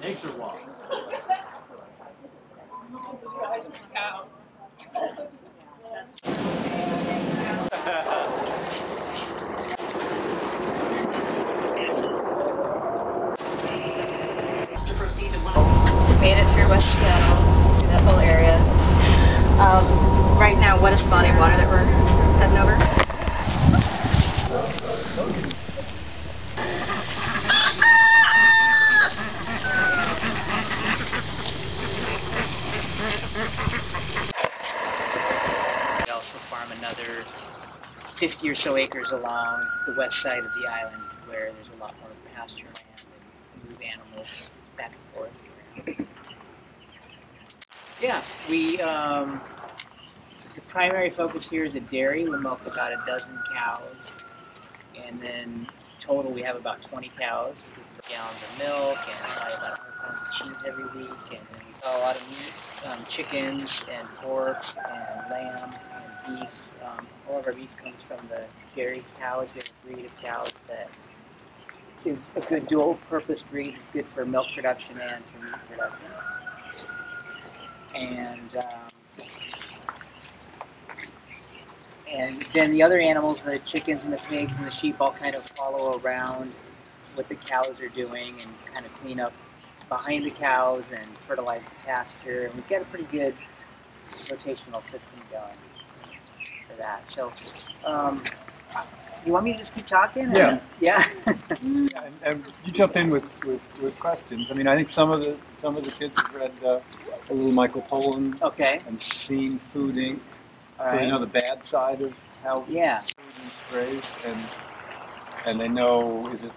Nature walk. Made it through West Seattle, through that whole area. Right now, what is the body of water that we're heading over? We also farm another 50 or so acres along the west side of the island where there's a lot more pasture land and move animals back and forth. Yeah, the primary focus here is a dairy. We milk about a dozen cows, and then total we have about 20 cows with gallons of milk and probably about 100 pounds of cheese every week, and then we sell a lot of meat, chickens and pork and lamb and beef. All of our beef comes from the dairy cows. We have a breed of cows that is a good dual-purpose breed. It's good for milk production and for meat production. And then the other animals, the chickens and the pigs and the sheep, all kind of follow around what the cows are doing and kind of clean up behind the cows and fertilize the pasture. And we've got a pretty good rotational system going for that. So, you want me to just keep talking? Yeah. Yeah. Yeah, and you jump in with questions. I mean, I think some of the kids have read a little Michael Pollan. Okay. And seen Food Inc. All So right. they know the bad side of how food is raised, and they know, is it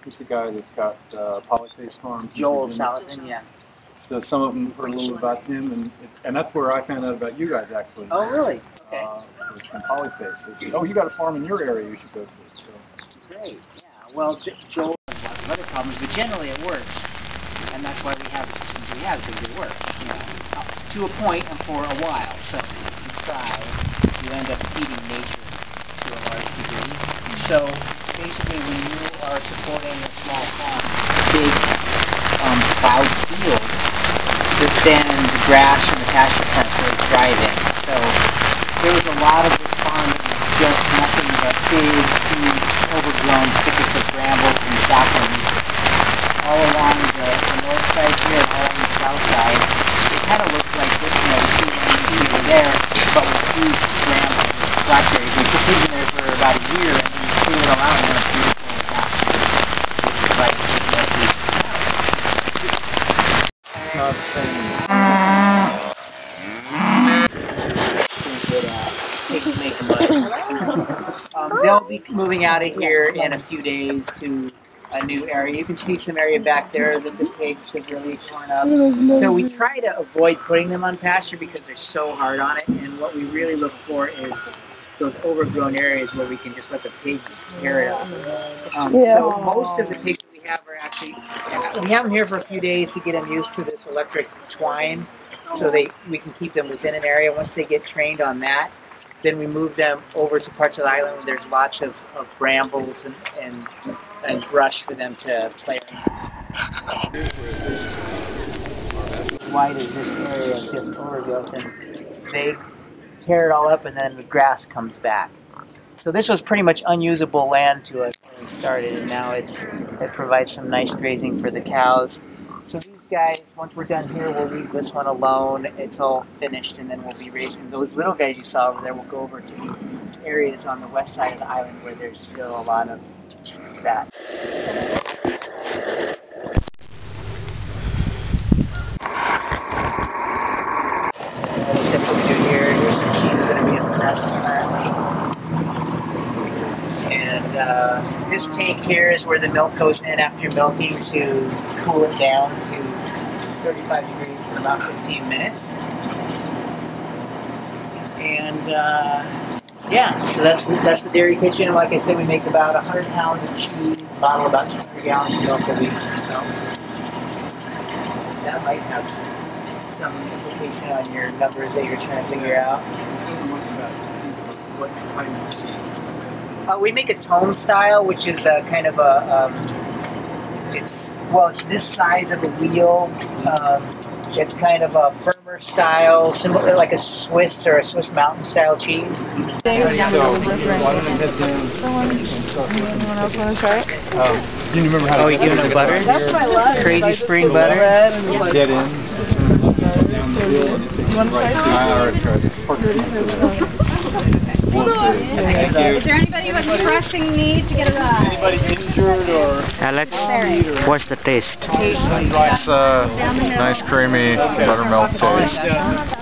who's the guy that's got Polyface Farms? Joel Salatin, yeah. So some of them heard a little about him, and that's where I found out about you guys actually. Oh, really? Okay. It was from Polyface. They said, oh, you got a farm in your area you should go to. So. Great, yeah. Well, Joel has lots of other problems, but generally it works. And that's why we have the systems we have, because they work, you know, up to a point and for a while. So if you try, you end up feeding nature to a large degree. So basically when you are supporting a small farm, big plowed field, but then the grass and the pasture plants really thrive in. So there was a lot of this farm that was just nothing but big, huge, overgrown thickets of brambles and saplings all along the north side here and all along the south side. It kind of looks like this, you know, the two lanes over there, but with huge brambles and blackberries. We put these in there for about a year, and then you clean it all out, and then it's beautiful pasture. It's like, you know, Not the same. Pigs make money. They'll be moving out of here in a few days to a new area. You can see some area back there that the pigs have really torn up. So we try to avoid putting them on pasture because they're so hard on it, and what we really look for is those overgrown areas where we can just let the pigs tear it up. So most of the pigs we have are actually, we have them here for a few days to get them used to this electric twine, so we can keep them within an area. Once they get trained on that, then we move them over to parts of the island where there's lots of brambles and brush for them to play around. Wide as this area is just overgrowth, and they tear it all up, and then the grass comes back. So this was pretty much unusable land to us when we started, and now it provides some nice grazing for the cows. So these guys, once we're done here, we'll leave this one alone. It's all finished, and then we'll be raising those little guys you saw over there. We'll go over to these areas on the west side of the island where there's still a lot of that. That's what we do here. Here's some cheeses that are being pressed currently. And this tank here is where the milk goes in after milking to cool it down to 35 degrees for about 15 minutes. And yeah, so that's the dairy kitchen. And like I said, we make about 100 pounds of cheese, bottle about 200 gallons of milk a week. So that might have some implication on your numbers that you're trying to figure out. What kind of cheese? We make a tome style, which is a kind of a, it's Well, it's this size of a wheel. It's kind of a firmer style, similar like a Swiss or a Swiss Mountain style cheese. Anyone else want to try it? Do you remember how Oh, you giving them butter? That's my love. Crazy spring butter? Dead ends. You want to try it? I already tried it. Thank you. Is there anybody who has a pressing need to get a ride? Anybody injured or? Alex, what's the taste? It's nice creamy buttermilk taste.